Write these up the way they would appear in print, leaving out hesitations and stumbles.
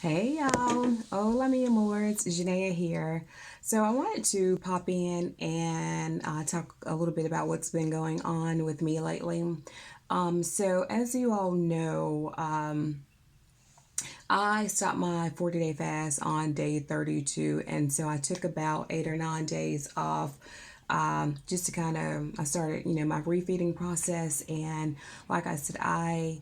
Hey y'all, hola mi amores, Janaea here. So I wanted to pop in and talk a little bit about what's been going on with me lately. So as you all know, I stopped my 40-day fast on day 32, and so I took about 8 or 9 days off just to I started, my refeeding process. And like I said, I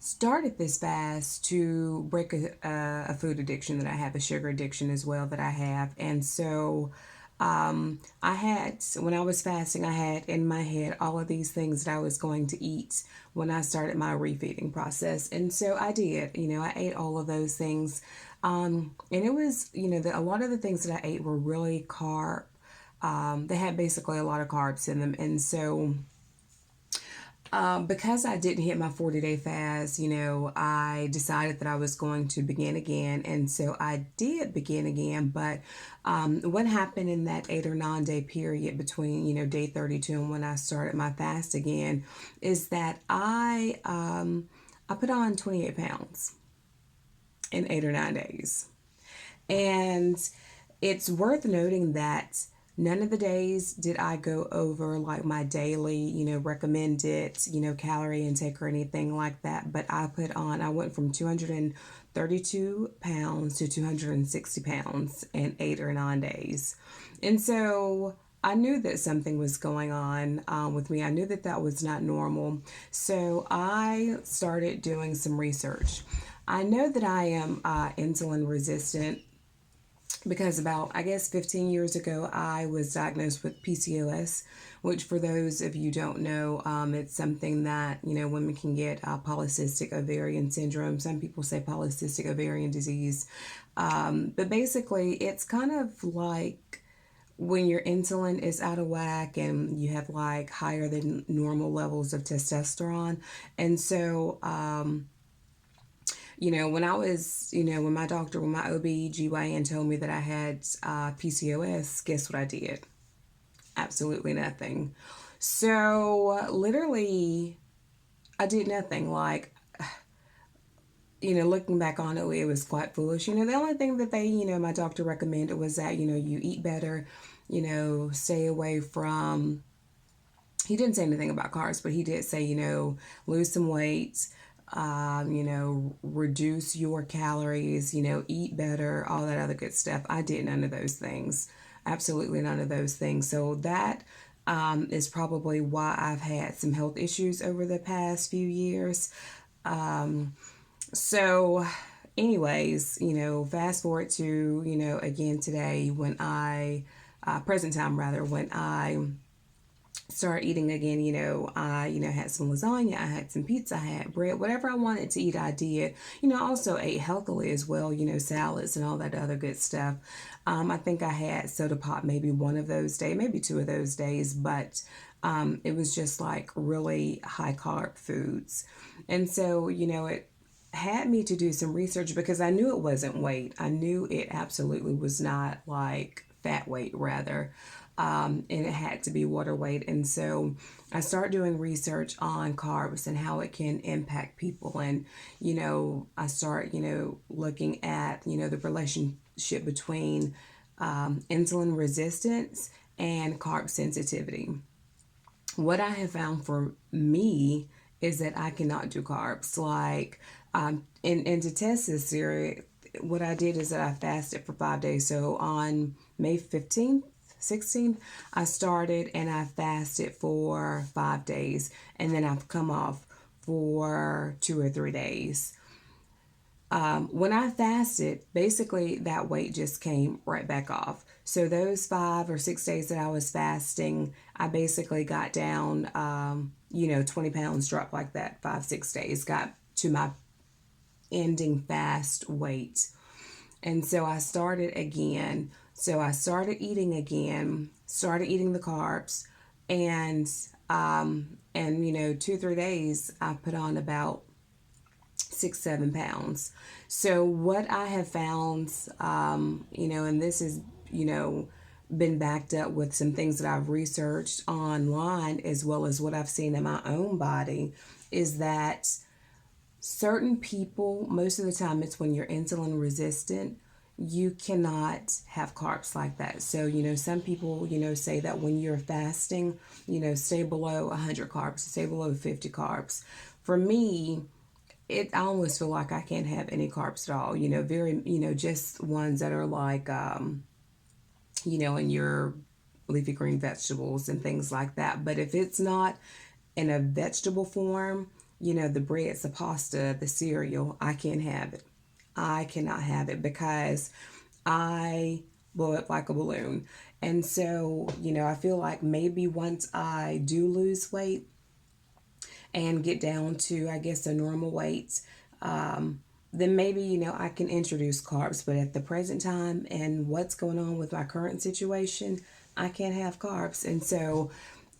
started this fast to break a food addiction that I have, a sugar addiction as well that I have. And so I had, when I was fasting, I had in my head all of these things that I was going to eat when I started my refeeding process. And so I did, I ate all of those things. And it was, a lot of the things that I ate were really carb. They had basically a lot of carbs in them. And so because I didn't hit my 40-day fast, I decided that I was going to begin again. And so I did begin again. But what happened in that 8 or 9 day period between, day 32 and when I started my fast again is that I put on 28 pounds in 8 or 9 days. And it's worth noting that none of the days did I go over like my daily, recommended, calorie intake or anything like that. But I went from 232 pounds to 260 pounds in 8 or 9 days. And so I knew that something was going on with me. I knew that that was not normal. So I started doing some research. I know that I am insulin resistant because about, I guess, 15 years ago, I was diagnosed with PCOS, which for those of you don't know, it's something that, women can get polycystic ovarian syndrome. Some people say polycystic ovarian disease. But basically, it's kind of like when your insulin is out of whack and you have like higher than normal levels of testosterone. And so, when I was, when my OB/GYN told me that I had PCOS, guess what I did? Absolutely nothing. So, literally, I did nothing. Like, looking back on it, it was quite foolish. The only thing that my doctor recommended was that, you eat better, stay away from, he didn't say anything about carbs, but he did say, lose some weight, reduce your calories, eat better, all that other good stuff. I did none of those things. Absolutely none of those things. So that is probably why I've had some health issues over the past few years. So, anyways, fast forward to, again today when present time rather, when I start eating again. I had some lasagna, I had some pizza, I had bread, whatever I wanted to eat I did. I also ate healthily as well, salads and all that other good stuff. I think I had soda pop maybe one of those days, maybe two of those days, but it was just like really high carb foods. And so, it had me to do some research because I knew it wasn't weight. I knew it absolutely was not like fat weight, rather. And it had to be water weight. And so I start doing research on carbs and how it can impact people. And, I start, looking at, the relationship between insulin resistance and carb sensitivity. What I have found for me is that I cannot do carbs. Like, and to test this theory, what I did is that I fasted for 5 days. So on May 15th, 16th, I started and I fasted for 5 days. And then I've come off for 2 or 3 days. When I fasted, basically that weight just came right back off. So those 5 or 6 days that I was fasting, I basically got down, 20 pounds, dropped like that, 5, 6 days, got to my ending fast weight. And so I started again. So I started eating again, started eating the carbs, and 2 or 3 days I put on about 6, 7 pounds. So what I have found, and this is, been backed up with some things that I've researched online as well as what I've seen in my own body, is that certain people, most of the time it's when you're insulin resistant, you cannot have carbs like that. So, some people, say that when you're fasting, stay below 100 carbs, stay below 50 carbs. For me, I almost feel like I can't have any carbs at all, very, just ones that are like, in your leafy green vegetables and things like that. But if it's not in a vegetable form, the breads, the pasta, the cereal, I can't have it. I cannot have it because I blow up like a balloon. And so, I feel like maybe once I do lose weight and get down to, I guess, a normal weight, then maybe, I can introduce carbs. But at the present time and what's going on with my current situation, I can't have carbs. And so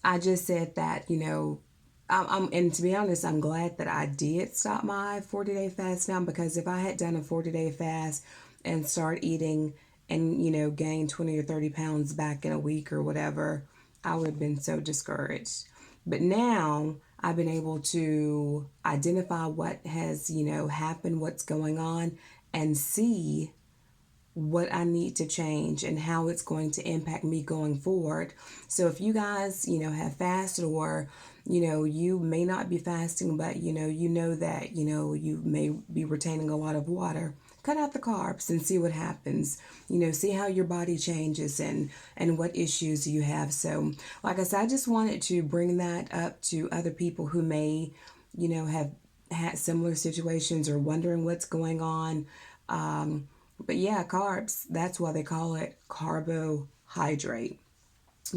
I just said that, and to be honest, I'm glad that I did stop my 40-day fast now, because if I had done a 40-day fast and start eating and, gain 20 or 30 pounds back in a week or whatever, I would have been so discouraged. But now I've been able to identify what has, happened, what's going on, and see what I need to change and how it's going to impact me going forward. So if you guys, have fasted, or, you may not be fasting, but, you know that, you may be retaining a lot of water, cut out the carbs and see what happens. See how your body changes and what issues you have. So, like I said, I just wanted to bring that up to other people who may, have had similar situations or wondering what's going on. But yeah, carbs, that's why they call it carbohydrate.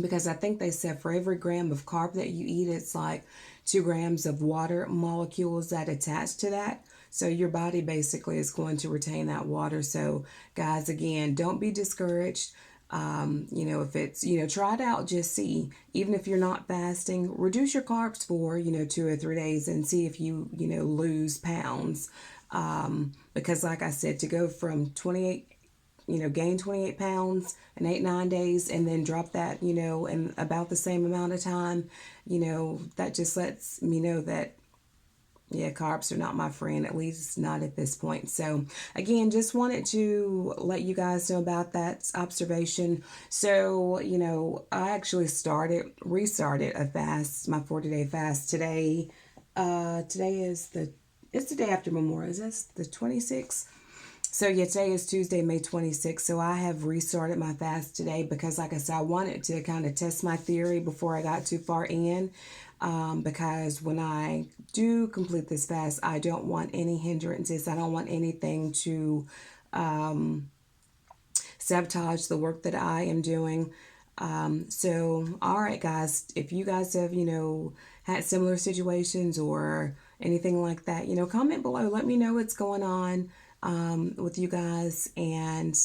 Because I think they said for every gram of carb that you eat, it's like 2 grams of water molecules that attach to that. So your body basically is going to retain that water. So guys, again, don't be discouraged. If it's, try it out, just see. Even if you're not fasting, reduce your carbs for, 2 or 3 days and see if you, lose pounds. Because like I said, to go from 28, gain 28 pounds in 8, 9 days and then drop that, in about the same amount of time, that just lets me know that, yeah, carbs are not my friend, at least not at this point. So again, just wanted to let you guys know about that observation. So, I actually restarted a fast, my 40-day fast today. Today is it's the day after Memorial. Is this the 26th? So yeah, today is Tuesday, May 26th. So I have restarted my fast today because, like I said, I wanted to kind of test my theory before I got too far in. Because when I do complete this fast, I don't want any hindrances. I don't want anything to sabotage the work that I am doing. So, all right, guys, if you guys have, had similar situations or anything like that, comment below. Let me know what's going on with you guys. And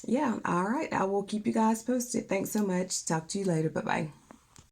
yeah, all right, I will keep you guys posted. Thanks so much. Talk to you later. Bye bye.